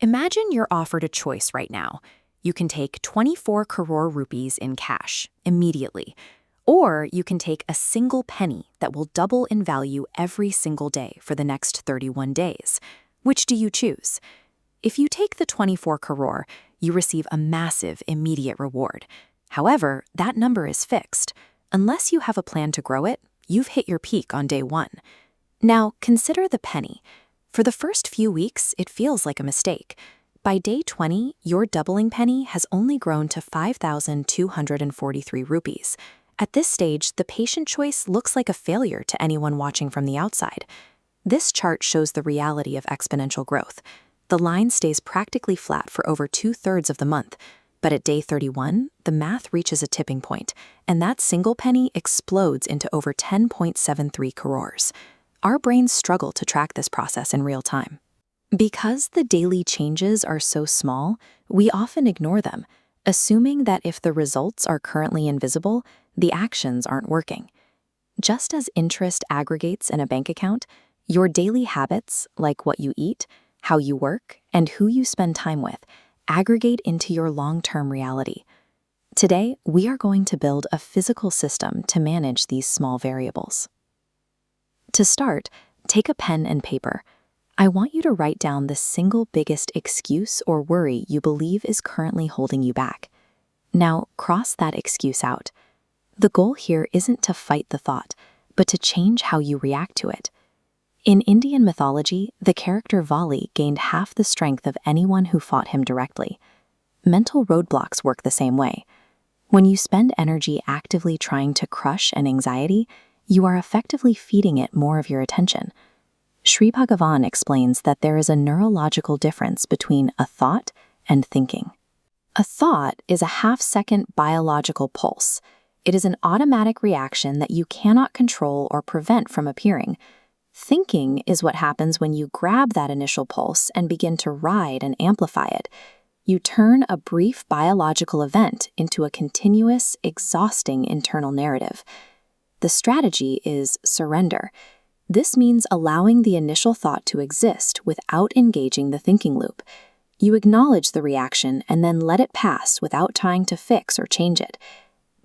Imagine you're offered a choice right now. You can take 24 crore rupees in cash immediately, or you can take a single penny that will double in value every single day for the next 31 days. Which do you choose? If you take the 24 crore, you receive a massive immediate reward. However, that number is fixed. Unless you have a plan to grow it, you've hit your peak on day one. Now, consider the penny. For the first few weeks, it feels like a mistake. By day 20, your doubling penny has only grown to 5,243 rupees. At this stage, the patient choice looks like a failure to anyone watching from the outside. This chart shows the reality of exponential growth. The line stays practically flat for over 2/3 of the month, but at day 31, the math reaches a tipping point, and that single penny explodes into over 10.73 crores. Our brains struggle to track this process in real time. Because the daily changes are so small, we often ignore them, assuming that if the results are currently invisible, the actions aren't working. Just as interest aggregates in a bank account, your daily habits, like what you eat, how you work, and who you spend time with, aggregate into your long-term reality. Today, we are going to build a physical system to manage these small variables. To start, take a pen and paper. I want you to write down the single biggest excuse or worry you believe is currently holding you back. Now, cross that excuse out. The goal here isn't to fight the thought, but to change how you react to it. In Indian mythology, the character Vali gained half the strength of anyone who fought him directly. Mental roadblocks work the same way. When you spend energy actively trying to crush an anxiety, you are effectively feeding it more of your attention. Sri Bhagavan explains that there is a neurological difference between a thought and thinking. A thought is a half-second biological pulse. It is an automatic reaction that you cannot control or prevent from appearing. Thinking is what happens when you grab that initial pulse and begin to ride and amplify it. You turn a brief biological event into a continuous, exhausting internal narrative. The strategy is surrender. This means allowing the initial thought to exist without engaging the thinking loop. You acknowledge the reaction and then let it pass without trying to fix or change it.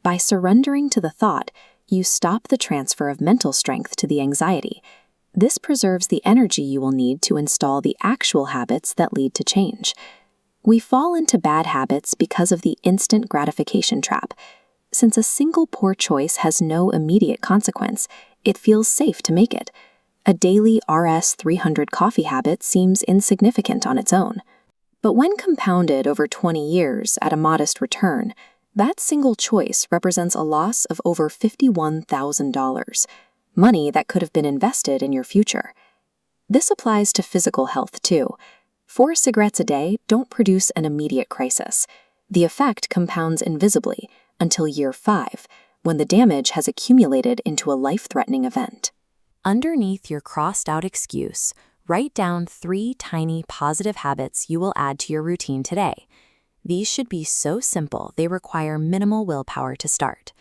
By surrendering to the thought, you stop the transfer of mental strength to the anxiety. This preserves the energy you will need to install the actual habits that lead to change. We fall into bad habits because of the instant gratification trap. Since a single poor choice has no immediate consequence, it feels safe to make it. A daily RS 300 coffee habit seems insignificant on its own. But when compounded over 20 years at a modest return, that single choice represents a loss of over $51,000, money that could have been invested in your future. This applies to physical health too. 4 cigarettes a day don't produce an immediate crisis. The effect compounds invisibly until year 5, when the damage has accumulated into a life-threatening event. Underneath your crossed-out excuse, write down 3 tiny positive habits you will add to your routine today. These should be so simple they require minimal willpower to start.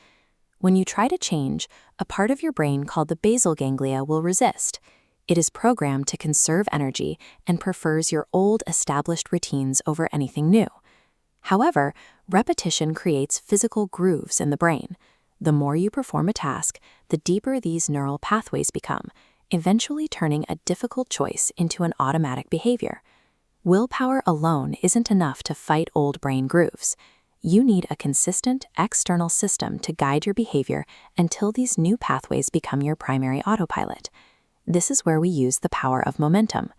When you try to change, a part of your brain called the basal ganglia will resist. It is programmed to conserve energy and prefers your old established routines over anything new. However, repetition creates physical grooves in the brain. The more you perform a task, the deeper these neural pathways become, eventually turning a difficult choice into an automatic behavior. Willpower alone isn't enough to fight old brain grooves. You need a consistent external system to guide your behavior until these new pathways become your primary autopilot. This is where we use the power of momentum.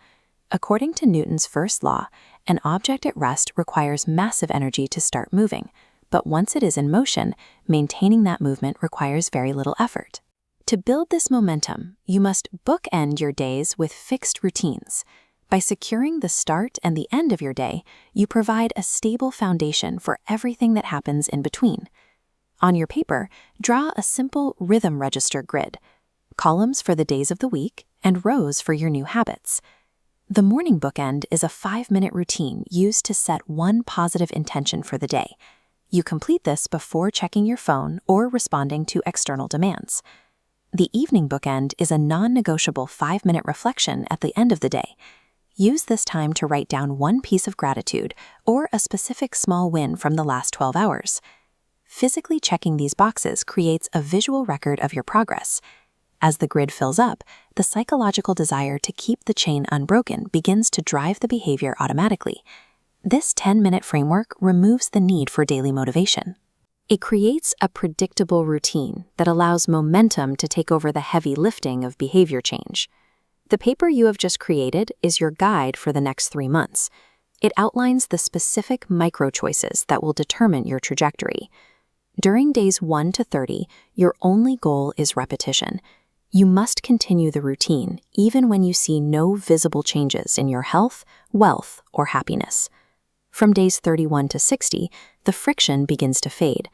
According to Newton's first law, an object at rest requires massive energy to start moving, but once it is in motion, maintaining that movement requires very little effort. To build this momentum, you must bookend your days with fixed routines. By securing the start and the end of your day, you provide a stable foundation for everything that happens in between. On your paper, draw a simple rhythm register grid, columns for the days of the week and rows for your new habits. The morning bookend is a 5-minute routine used to set one positive intention for the day. You complete this before checking your phone or responding to external demands. The evening bookend is a non-negotiable 5-minute reflection at the end of the day. Use this time to write down one piece of gratitude or a specific small win from the last 12 hours. Physically checking these boxes creates a visual record of your progress. As the grid fills up, the psychological desire to keep the chain unbroken begins to drive the behavior automatically. This 10-minute framework removes the need for daily motivation. It creates a predictable routine that allows momentum to take over the heavy lifting of behavior change. The paper you have just created is your guide for the next 3 months. It outlines the specific micro-choices that will determine your trajectory. During days 1 to 30, your only goal is repetition. You must continue the routine even when you see no visible changes in your health, wealth, or happiness. From days 31 to 60, the friction begins to fade.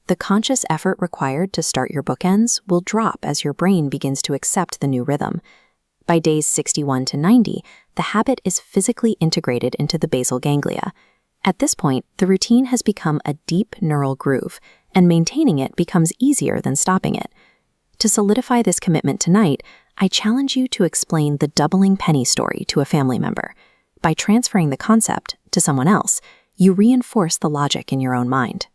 The conscious effort required to start your bookends will drop as your brain begins to accept the new rhythm. By days 61 to 90, the habit is physically integrated into the basal ganglia. At this point, the routine has become a deep neural groove, and maintaining it becomes easier than stopping it. To solidify this commitment tonight, I challenge you to explain the doubling penny story to a family member. By transferring the concept to someone else, you reinforce the logic in your own mind.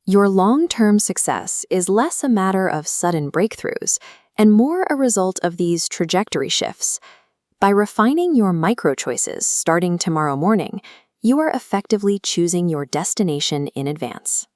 Your long-term success is less a matter of sudden breakthroughs and more a result of these trajectory shifts. By refining your micro-choices starting tomorrow morning, you are effectively choosing your destination in advance.